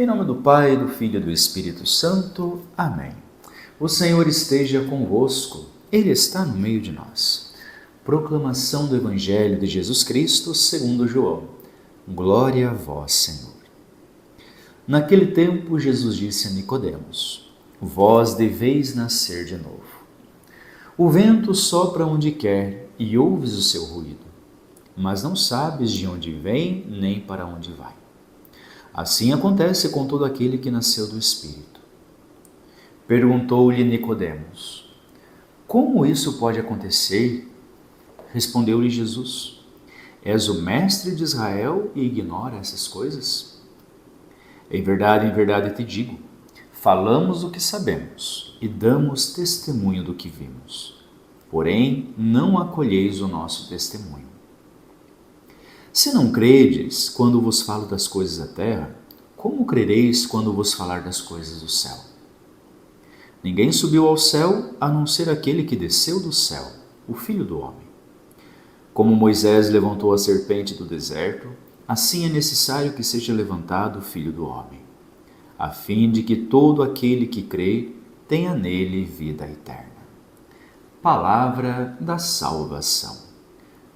Em nome do Pai, do Filho e do Espírito Santo. Amém. O Senhor esteja convosco, Ele está no meio de nós. Proclamação do Evangelho de Jesus Cristo segundo João. Glória a vós, Senhor. Naquele tempo, Jesus disse a Nicodemos: Vós deveis nascer de novo. O vento sopra onde quer e ouves o seu ruído, mas não sabes de onde vem nem para onde vai. Assim acontece com todo aquele que nasceu do Espírito. Perguntou-lhe Nicodemos: Como isso pode acontecer? Respondeu-lhe Jesus: És o mestre de Israel e ignora essas coisas? Em verdade te digo, falamos o que sabemos e damos testemunho do que vimos. Porém, não acolheis o nosso testemunho. Se não credes quando vos falo das coisas da terra, como crereis quando vos falar das coisas do céu? Ninguém subiu ao céu a não ser aquele que desceu do céu, o Filho do Homem. Como Moisés levantou a serpente do deserto, assim é necessário que seja levantado o Filho do Homem, a fim de que todo aquele que crê tenha nele vida eterna. Palavra da salvação.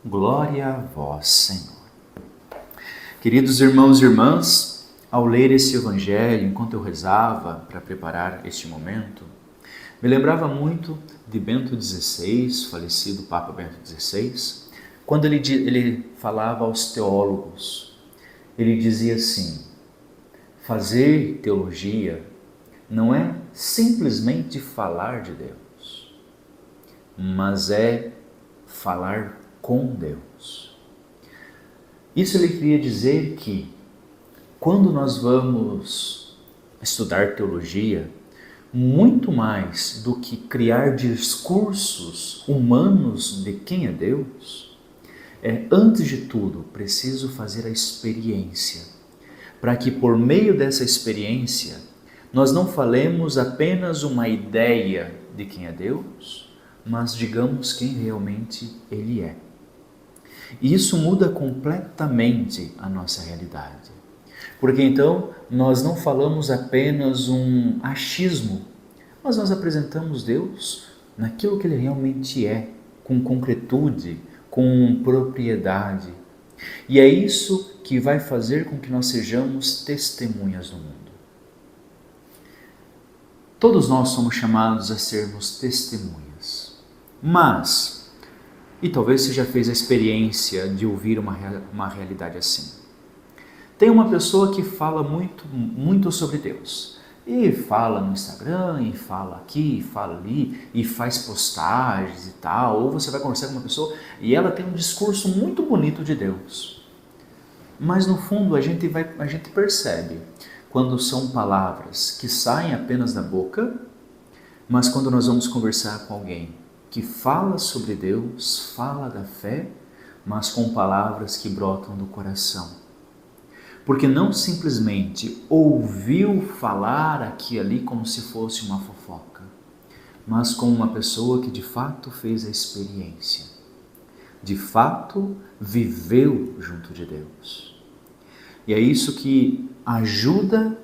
Glória a vós, Senhor. Queridos irmãos e irmãs, ao ler esse Evangelho, enquanto eu rezava para preparar este momento, me lembrava muito de Bento XVI, falecido Papa Bento XVI, quando ele falava aos teólogos. Ele dizia assim: fazer teologia não é simplesmente falar de Deus, mas é falar com Deus. Isso ele queria dizer que, quando nós vamos estudar teologia, muito mais do que criar discursos humanos de quem é Deus, antes de tudo, preciso fazer a experiência, para que por meio dessa experiência, nós não falemos apenas uma ideia de quem é Deus, mas digamos quem realmente Ele é. E isso muda completamente a nossa realidade. Porque então nós não falamos apenas um achismo, mas nós apresentamos Deus naquilo que Ele realmente é, com concretude, com propriedade. E é isso que vai fazer com que nós sejamos testemunhas do mundo. Todos nós somos chamados a sermos testemunhas, mas... E talvez você já fez a experiência de ouvir uma realidade assim. Tem uma pessoa que fala muito sobre Deus. E fala no Instagram, e fala aqui, e fala ali, e faz postagens e tal. Ou você vai conversar com uma pessoa e ela tem um discurso muito bonito de Deus. Mas no fundo a gente percebe quando são palavras que saem apenas da boca, mas quando nós vamos conversar com alguém que fala sobre Deus, fala da fé, mas com palavras que brotam do coração. Porque não simplesmente ouviu falar aqui e ali como se fosse uma fofoca, mas como uma pessoa que de fato fez a experiência, de fato viveu junto de Deus. E é isso que ajuda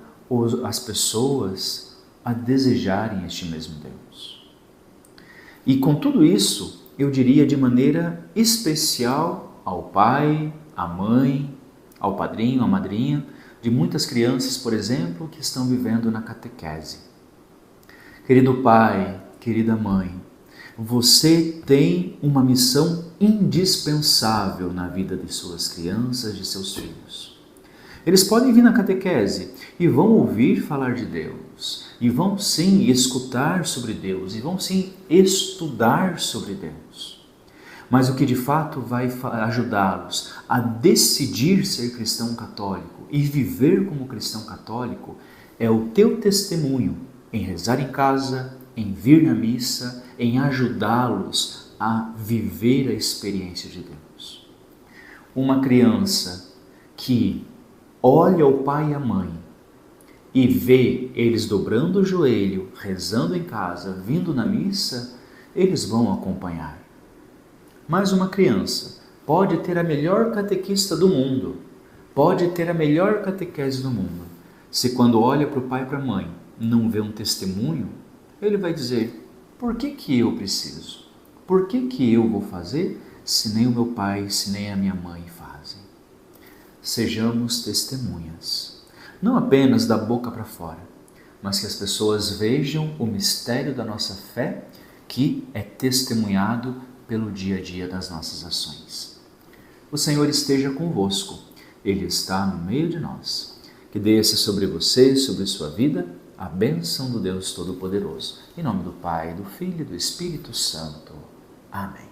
as pessoas a desejarem este mesmo Deus. E com tudo isso, eu diria de maneira especial ao pai, à mãe, ao padrinho, à madrinha, de muitas crianças, por exemplo, que estão vivendo na catequese. Querido pai, querida mãe, você tem uma missão indispensável na vida de suas crianças, de seus filhos. Eles podem vir na catequese e vão ouvir falar de Deus, e vão sim escutar sobre Deus, e vão sim estudar sobre Deus. Mas o que de fato vai ajudá-los a decidir ser cristão católico e viver como cristão católico é o teu testemunho em rezar em casa, em vir na missa, em ajudá-los a viver a experiência de Deus. Uma criança que olha o pai e a mãe e vê eles dobrando o joelho, rezando em casa, vindo na missa, eles vão acompanhar. Mas uma criança pode ter a melhor catequista do mundo, pode ter a melhor catequese do mundo. Se quando olha para o pai e para a mãe não vê um testemunho, ele vai dizer: por que eu preciso? Por que eu vou fazer se nem o meu pai, se nem a minha mãe fazem? Sejamos testemunhas, não apenas da boca para fora, mas que as pessoas vejam o mistério da nossa fé, que é testemunhado pelo dia a dia das nossas ações. O Senhor esteja convosco, Ele está no meio de nós. Que desça sobre você, sobre sua vida, a bênção do Deus Todo-Poderoso. Em nome do Pai, do Filho e do Espírito Santo. Amém.